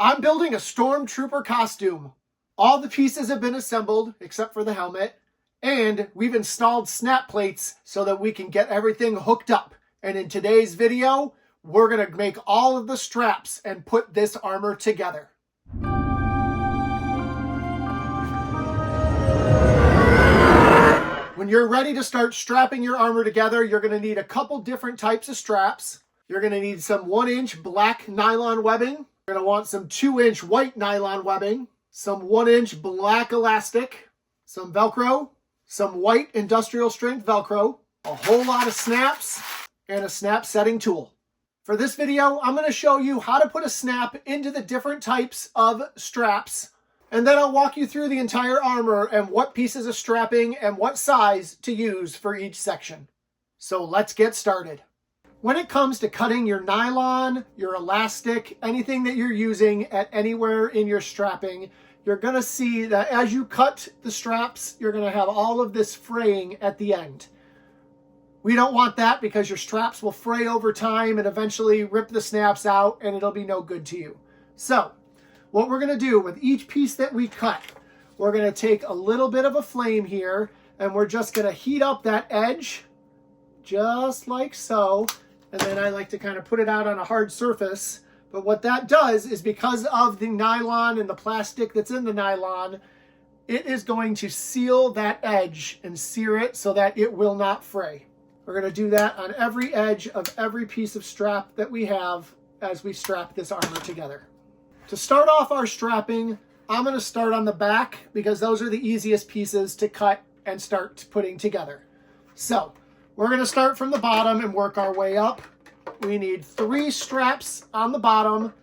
I'm building a Stormtrooper costume. All the pieces have been assembled except for the helmet, and we've installed snap plates so that we can get everything hooked up. And in today's video, we're going to make all of the straps and put this armor together. When you're ready to start strapping your armor together, you're going to need a couple different types of straps. You're going to need some 1-inch black nylon webbing. You're going to want some 2-inch white nylon webbing, some 1-inch black elastic, some Velcro, some white industrial strength Velcro, a whole lot of snaps, and a snap setting tool. For this video, I'm going to show you how to put a snap into the different types of straps, and then I'll walk you through the entire armor and what pieces of strapping and what size to use for each section. So let's get started. When it comes to cutting your nylon, your elastic, anything that you're using at anywhere in your strapping, you're going to see that as you cut the straps, you're going to have all of this fraying at the end. We don't want that because your straps will fray over time and eventually rip the snaps out, and it'll be no good to you. So what we're going to do with each piece that we cut, we're going to take a little bit of a flame here, and we're just going to heat up that edge just like so. And then I like to kind of put it out on a hard surface. But what that does is, because of the nylon and the plastic that's in the nylon, it is going to seal that edge and sear it so that it will not fray. We're going to do that on every edge of every piece of strap that we have as we strap this armor together. To start off our strapping, I'm going to start on the back because those are the easiest pieces to cut and start putting together. So we're going to start from the bottom and work our way up. We need 3 straps on the bottom,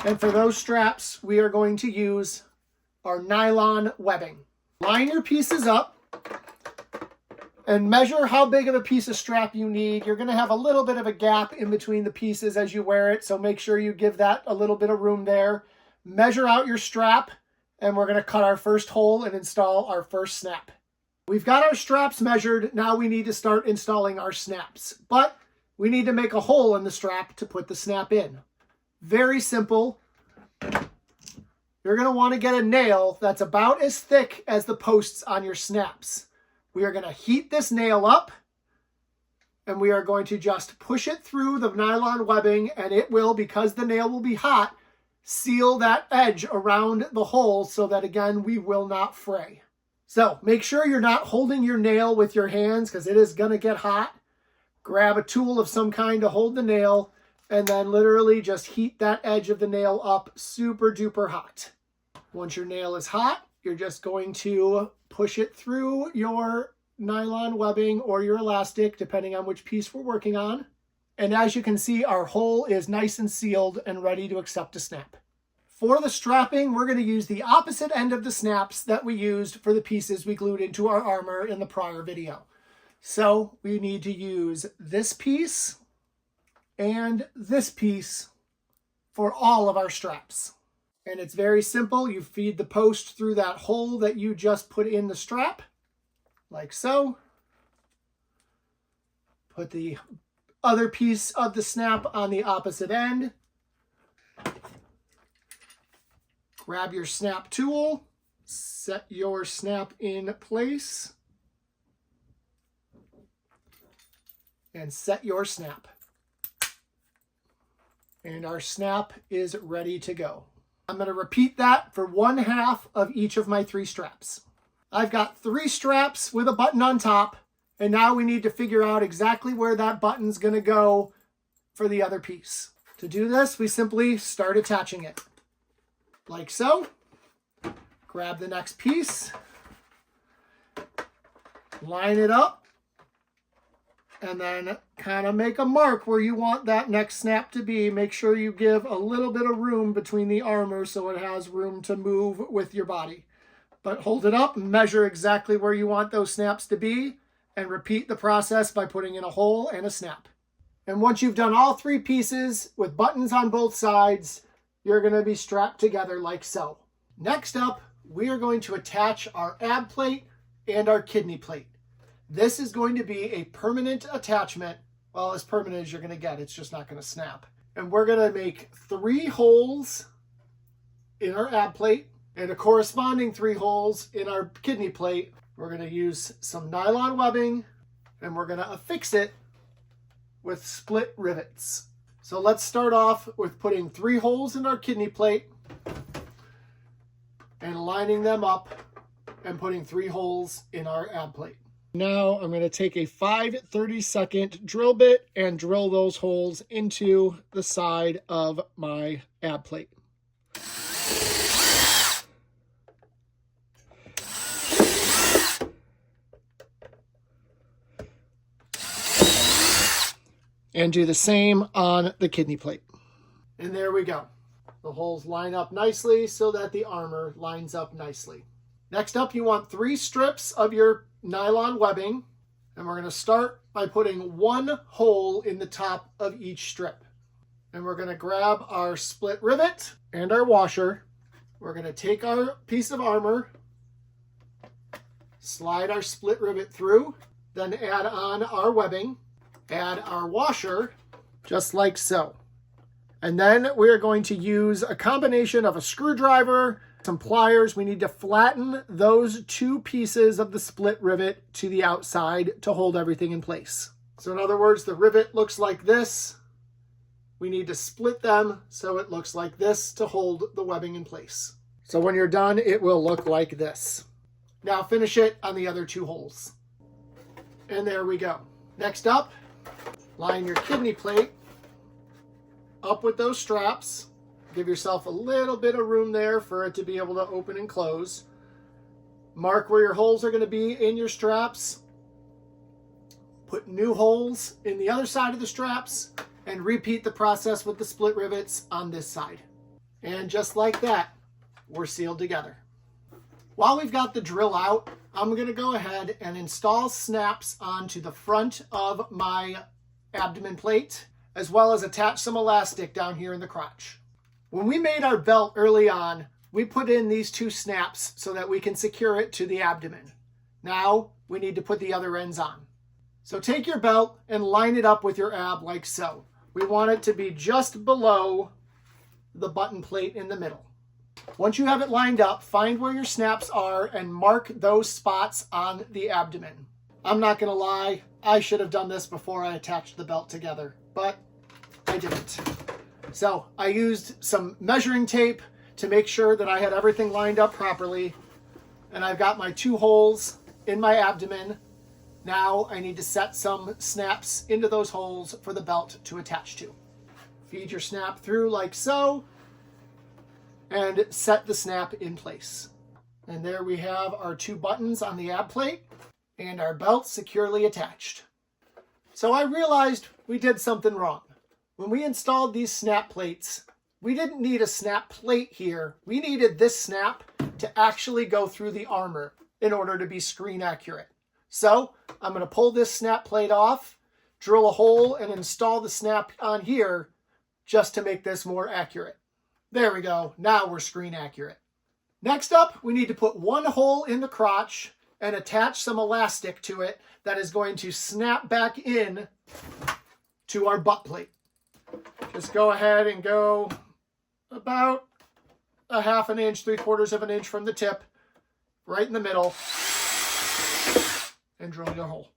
and for those straps, we are going to use our nylon webbing. Line your pieces up and measure how big of a piece of strap you need. You're going to have a little bit of a gap in between the pieces as you wear it, so make sure you give that a little bit of room there. Measure out your strap, and we're going to cut our first hole and install our first snap. We've got our straps measured. Now we need to start installing our snaps, but we need to make a hole in the strap to put the snap in. Very simple. You're going to want to get a nail that's about as thick as the posts on your snaps. We are going to heat this nail up, and we are going to just push it through the nylon webbing, and it will, because the nail will be hot, seal that edge around the hole so that, again, we will not fray. So make sure you're not holding your nail with your hands because it is going to get hot. Grab a tool of some kind to hold the nail, and then literally just heat that edge of the nail up super duper hot. Once your nail is hot, you're just going to push it through your nylon webbing or your elastic, depending on which piece we're working on. And as you can see, our hole is nice and sealed and ready to accept a snap. For the strapping, we're going to use the opposite end of the snaps that we used for the pieces we glued into our armor in the prior video. So we need to use this piece and this piece for all of our straps. And it's very simple. You feed the post through that hole that you just put in the strap, like so. Put the other piece of the snap on the opposite end. Grab your snap tool, set your snap in place, and set your snap. And our snap is ready to go. I'm going to repeat that for 1/2 of each of my 3 straps. I've got 3 straps with a button on top, and now we need to figure out exactly where that button's going to go for the other piece. To do this, we simply start attaching it. Like so. Grab the next piece, line it up, and then kind of make a mark where you want that next snap to be. Make sure you give a little bit of room between the armor so it has room to move with your body. But hold it up and measure exactly where you want those snaps to be, and repeat the process by putting in a hole and a snap. And once you've done all 3 pieces with buttons on both sides, you're going to be strapped together like so. Next up, we are going to attach our ab plate and our kidney plate. This is going to be a permanent attachment. Well, as permanent as you're going to get, it's just not going to snap. And we're going to make 3 holes in our ab plate and a corresponding 3 holes in our kidney plate. We're going to use some nylon webbing and we're going to affix it with split rivets. So let's start off with putting 3 holes in our kidney plate and lining them up and putting 3 holes in our ab plate. Now I'm going to take a 5/32 drill bit and drill those holes into the side of my ab plate. And do the same on the kidney plate. And there we go. The holes line up nicely so that the armor lines up nicely. Next up, you want 3 strips of your nylon webbing. And we're going to start by putting 1 hole in the top of each strip. And we're going to grab our split rivet and our washer. We're going to take our piece of armor, slide our split rivet through, then add on our webbing. Add our washer, just like so. And then we're going to use a combination of a screwdriver, some pliers. We need to flatten those 2 pieces of the split rivet to the outside to hold everything in place. So in other words, the rivet looks like this. We need to split them so it looks like this to hold the webbing in place. So when you're done, it will look like this. Now finish it on the other 2 holes. And there we go. Next up, line your kidney plate up with those straps. Give yourself a little bit of room there for it to be able to open and close. Mark where your holes are going to be in your straps. Put new holes in the other side of the straps and repeat the process with the split rivets on this side. And just like that, we're sealed together. While we've got the drill out, I'm going to go ahead and install snaps onto the front of my abdomen plate, as well as attach some elastic down here in the crotch. When we made our belt early on, we put in these 2 snaps so that we can secure it to the abdomen. Now we need to put the other ends on. So take your belt and line it up with your ab like so. We want it to be just below the button plate in the middle. Once you have it lined up, find where your snaps are and mark those spots on the abdomen. I'm not going to lie, I should have done this before I attached the belt together, but I didn't. So I used some measuring tape to make sure that I had everything lined up properly. And I've got my 2 holes in my abdomen. Now I need to set some snaps into those holes for the belt to attach to. Feed your snap through like so, and set the snap in place. And there we have our 2 buttons on the ab plate and our belt securely attached. So I realized we did something wrong. When we installed these snap plates, we didn't need a snap plate here. We needed this snap to actually go through the armor in order to be screen accurate. So I'm going to pull this snap plate off, drill a hole, and install the snap on here just to make this more accurate. There we go. Now we're screen accurate. Next up, we need to put 1 hole in the crotch and attach some elastic to it that is going to snap back in to our butt plate. Just go ahead and go about a 1/2 inch, 3/4 inch from the tip, right in the middle, and drill your hole.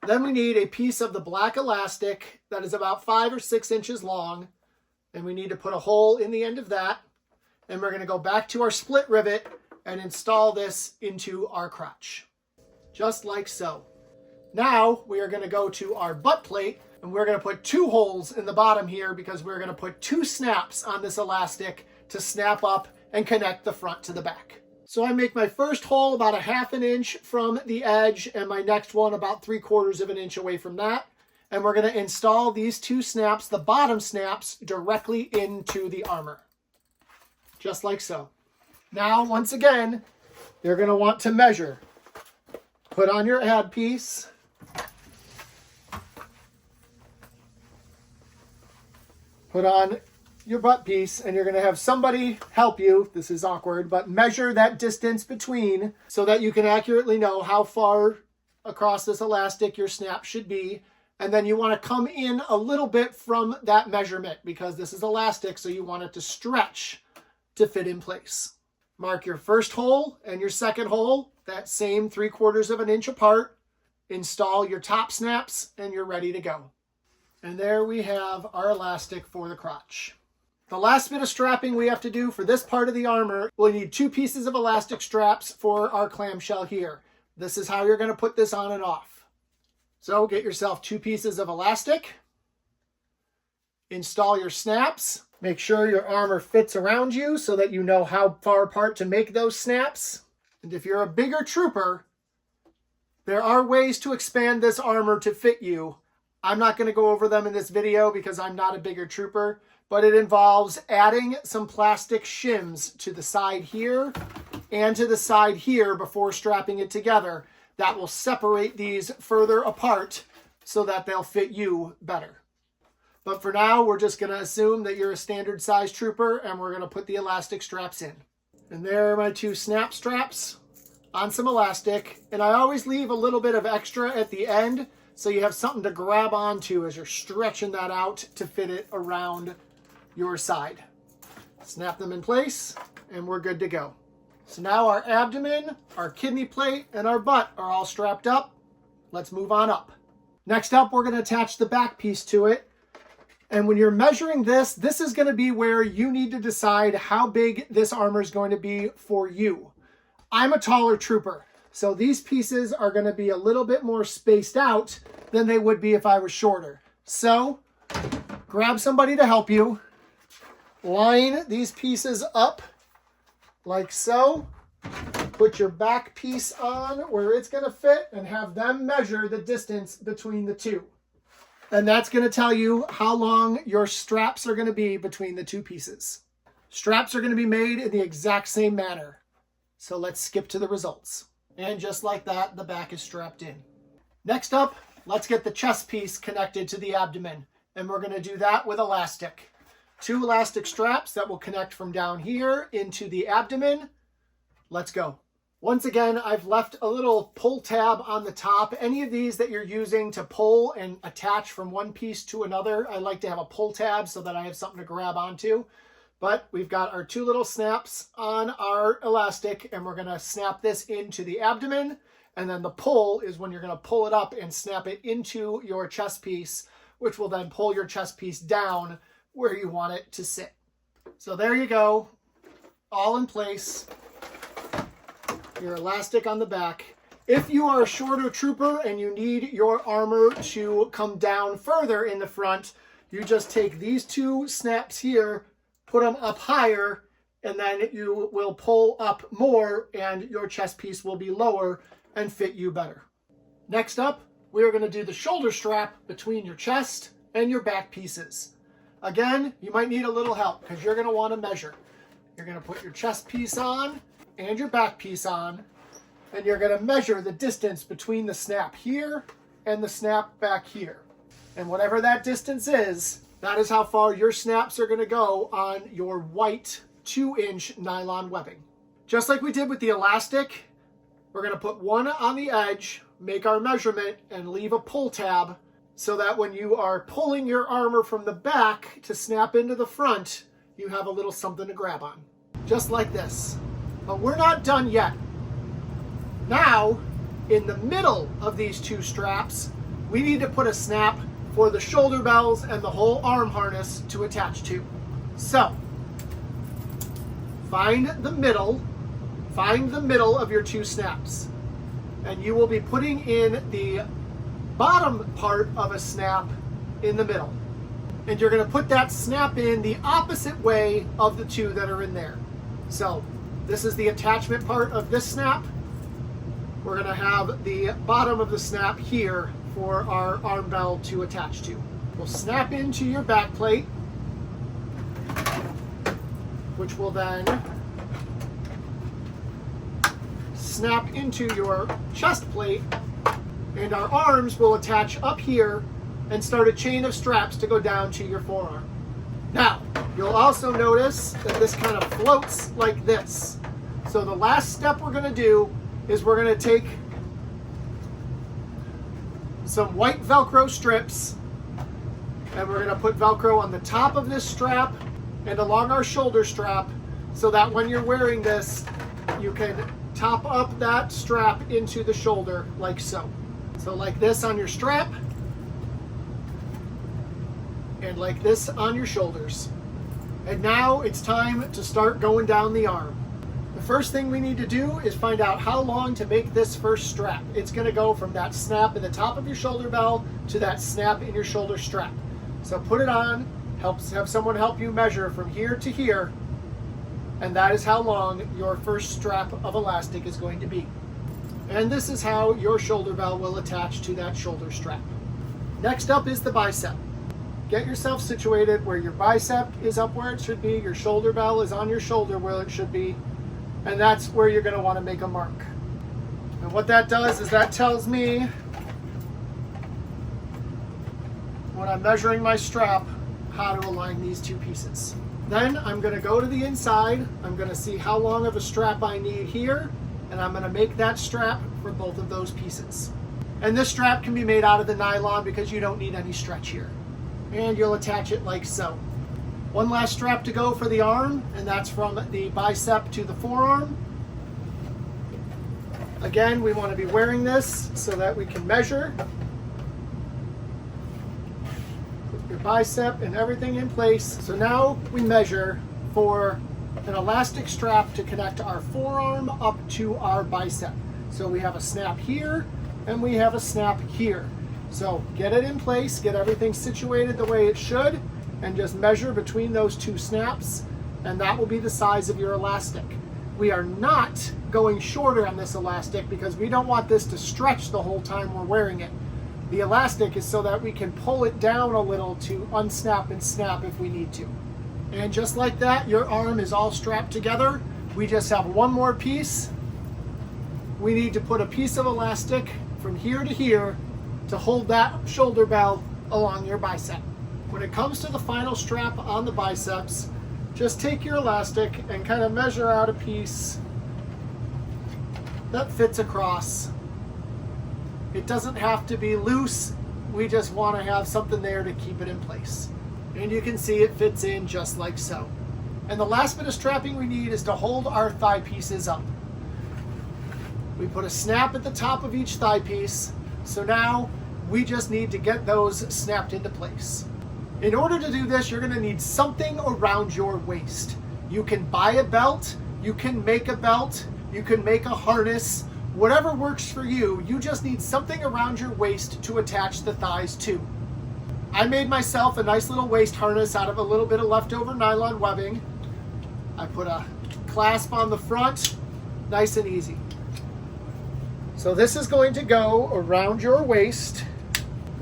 Then we need a piece of the black elastic that is about 5 or 6 inches long, and we need to put a hole in the end of that, and we're going to go back to our split rivet and install this into our crotch, just like so. Now we are going to go to our butt plate, and we're going to put 2 holes in the bottom here because we're going to put 2 snaps on this elastic to snap up and connect the front to the back. So I make my first hole about a 1/2 inch from the edge and my next one about 3/4 inch away from that. And we're going to install these 2 snaps, the bottom snaps, directly into the armor, just like so. Now, once again, you're going to want to measure. Put on your ad piece. Put on your butt piece, and you're going to have somebody help you. This is awkward, but measure that distance between so that you can accurately know how far across this elastic your snap should be. And then you want to come in a little bit from that measurement because this is elastic, so you want it to stretch to fit in place. Mark your first hole and your second hole, that same 3/4 of an inch apart. Install your top snaps and you're ready to go. And there we have our elastic for the crotch. The last bit of strapping we have to do for this part of the armor, we'll need 2 pieces of elastic straps for our clamshell here. This is how you're going to put this on and off. So get yourself 2 pieces of elastic. Install your snaps. Make sure your armor fits around you so that you know how far apart to make those snaps. And if you're a bigger trooper, there are ways to expand this armor to fit you. I'm not going to go over them in this video because I'm not a bigger trooper, but it involves adding some plastic shims to the side here and to the side here before strapping it together. That will separate these further apart so that they'll fit you better. But for now, we're just going to assume that you're a standard size trooper and we're going to put the elastic straps in. And there are my 2 snap straps on some elastic. And I always leave a little bit of extra at the end so you have something to grab onto as you're stretching that out to fit it around your side. Snap them in place and we're good to go. So now our abdomen, our kidney plate, and our butt are all strapped up. Let's move on up. Next up, we're going to attach the back piece to it. And when you're measuring this, this is going to be where you need to decide how big this armor is going to be for you. I'm a taller trooper, so these pieces are going to be a little bit more spaced out than they would be if I was shorter. So grab somebody to help you. Line these pieces up like so. Put your back piece on where it's going to fit and have them measure the distance between the two. And that's going to tell you how long your straps are going to be between the 2 pieces. Straps are going to be made in the exact same manner. So let's skip to the results. And just like that, the back is strapped in. Next up, let's get the chest piece connected to the abdomen. And we're going to do that with elastic. 2 elastic straps that will connect from down here into the abdomen. Let's go. Once again, I've left a little pull tab on the top. Any of these that you're using to pull and attach from one piece to another, I like to have a pull tab so that I have something to grab onto. But we've got our 2 little snaps on our elastic, and we're going to snap this into the abdomen. And then the pull is when you're going to pull it up and snap it into your chest piece, which will then pull your chest piece down where you want it to sit. So there you go, all in place. Your elastic on the back. If you are a shorter trooper and you need your armor to come down further in the front, you just take these 2 snaps here, put them up higher, and then you will pull up more and your chest piece will be lower and fit you better. Next up, we are going to do the shoulder strap between your chest and your back pieces. Again, you might need a little help because you're going to want to measure. You're going to put your chest piece on and your back piece on, and you're going to measure the distance between the snap here and the snap back here. And whatever that distance is, that is how far your snaps are going to go on your white 2-inch nylon webbing. Just like we did with the elastic, we're going to put one on the edge, make our measurement, and leave a pull tab so that when you are pulling your armor from the back to snap into the front, you have a little something to grab on. Just like this. But we're not done yet. Now, in the middle of these 2 straps, we need to put a snap for the shoulder bells and the whole arm harness to attach to. So, find the middle of your 2 snaps. And you will be putting in the bottom part of a snap in the middle. And you're going to put that snap in the opposite way of the 2 that are in there. So, this is the attachment part of this snap. We're going to have the bottom of the snap here for our arm bell to attach to. We'll snap into your back plate, which will then snap into your chest plate, and our arms will attach up here and start a chain of straps to go down to your forearm. Now, you'll also notice that this kind of floats like this. So the last step we're going to do is we're going to take some white Velcro strips and we're going to put Velcro on the top of this strap and along our shoulder strap so that when you're wearing this, you can top up that strap into the shoulder like so. So like this on your strap, and like this on your shoulders. And now it's time to start going down the arm. The first thing we need to do is find out how long to make this first strap. It's going to go from that snap in the top of your shoulder bell to that snap in your shoulder strap. So put it on, have someone help you measure from here to here, and that is how long your first strap of elastic is going to be. And this is how your shoulder bell will attach to that shoulder strap. Next up is the bicep. Get yourself situated where your bicep is up where it should be, your shoulder bell is on your shoulder where it should be, and that's where you're going to want to make a mark. And what that does is that tells me when I'm measuring my strap how to align these two pieces. Then I'm going to go to the inside, I'm going to see how long of a strap I need here, and I'm going to make that strap for both of those pieces. And this strap can be made out of the nylon because you don't need any stretch here. And you'll attach it like so. One last strap to go for the arm, and that's from the bicep to the forearm. Again, we want to be wearing this so that we can measure. Put your bicep and everything in place. So now we measure for an elastic strap to connect our forearm up to our bicep. So we have a snap here and we have a snap here. So get it in place, get everything situated the way it should, and just measure between those two snaps, and that will be the size of your elastic. We are not going shorter on this elastic because we don't want this to stretch the whole time we're wearing it. The elastic is so that we can pull it down a little to unsnap and snap if we need to. And just like that, your arm is all strapped together. We just have one more piece. We need to put a piece of elastic from here to here to hold that shoulder bell along your bicep. When it comes to the final strap on the biceps, just take your elastic and kind of measure out a piece that fits across. It doesn't have to be loose, we just want to have something there to keep it in place. And you can see it fits in just like so. And the last bit of strapping we need is to hold our thigh pieces up. We put a snap at the top of each thigh piece, so now we just need to get those snapped into place. In order to do this, you're going to need something around your waist. You can buy a belt, you can make a belt, you can make a harness, whatever works for you. You just need something around your waist to attach the thighs to. I made myself a nice little waist harness out of a little bit of leftover nylon webbing. I put a clasp on the front, nice and easy. So this is going to go around your waist,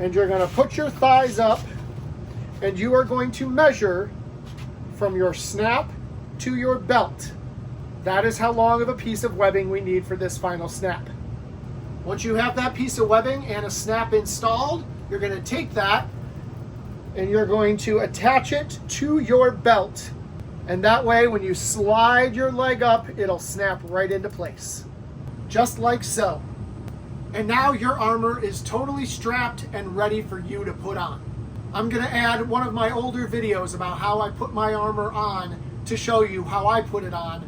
and you're going to put your thighs up, and you are going to measure from your snap to your belt. That is how long of a piece of webbing we need for this final snap. Once you have that piece of webbing and a snap installed, you're going to take that and you're going to attach it to your belt. And that way, when you slide your leg up, it'll snap right into place. Just like so. And now your armor is totally strapped and ready for you to put on. I'm going to add one of my older videos about how I put my armor on to show you how I put it on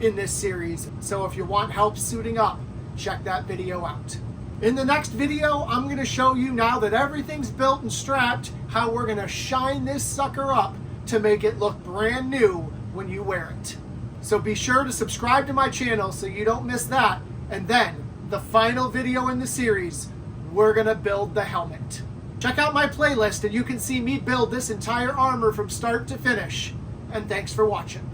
in this series. So if you want help suiting up, check that video out. In the next video, I'm going to show you, now that everything's built and strapped, how we're going to shine this sucker up to make it look brand new when you wear it. So be sure to subscribe to my channel so you don't miss that. And then, the final video in the series, we're going to build the helmet. Check out my playlist and you can see me build this entire armor from start to finish. And thanks for watching.